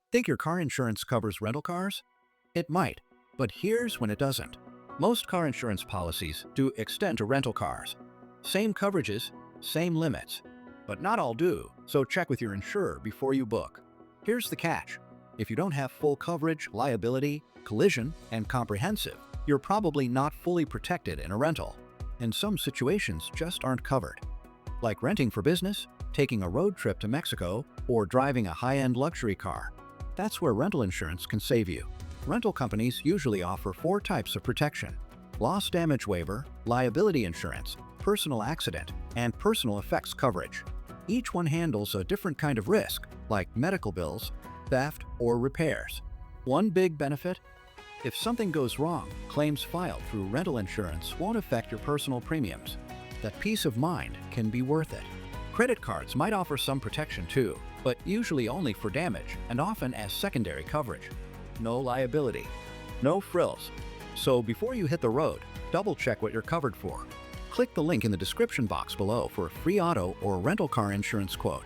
Think your car insurance covers rental cars? It might, but here's when it doesn't. Most car insurance policies do extend to rental cars. Same coverages, same limits, but not all do, so check with your insurer before you book. Here's the catch. If you don't have full coverage, liability, collision, and comprehensive, you're probably not fully protected in a rental, and some situations just aren't covered. Like renting for business, taking a road trip to Mexico, or driving a high-end luxury car. That's where rental insurance can save you. Rental companies usually offer 4 types of protection: loss damage waiver, liability insurance, personal accident, and personal effects coverage. Each one handles a different kind of risk, like medical bills, theft, or repairs. One big benefit? If something goes wrong, claims filed through rental insurance won't affect your personal premiums. That peace of mind can be worth it. Credit cards might offer some protection too, but usually only for damage and often as secondary coverage. No liability, no frills. So before you hit the road, double-check what you're covered for. Click the link in the description box below for a free auto or rental car insurance quote.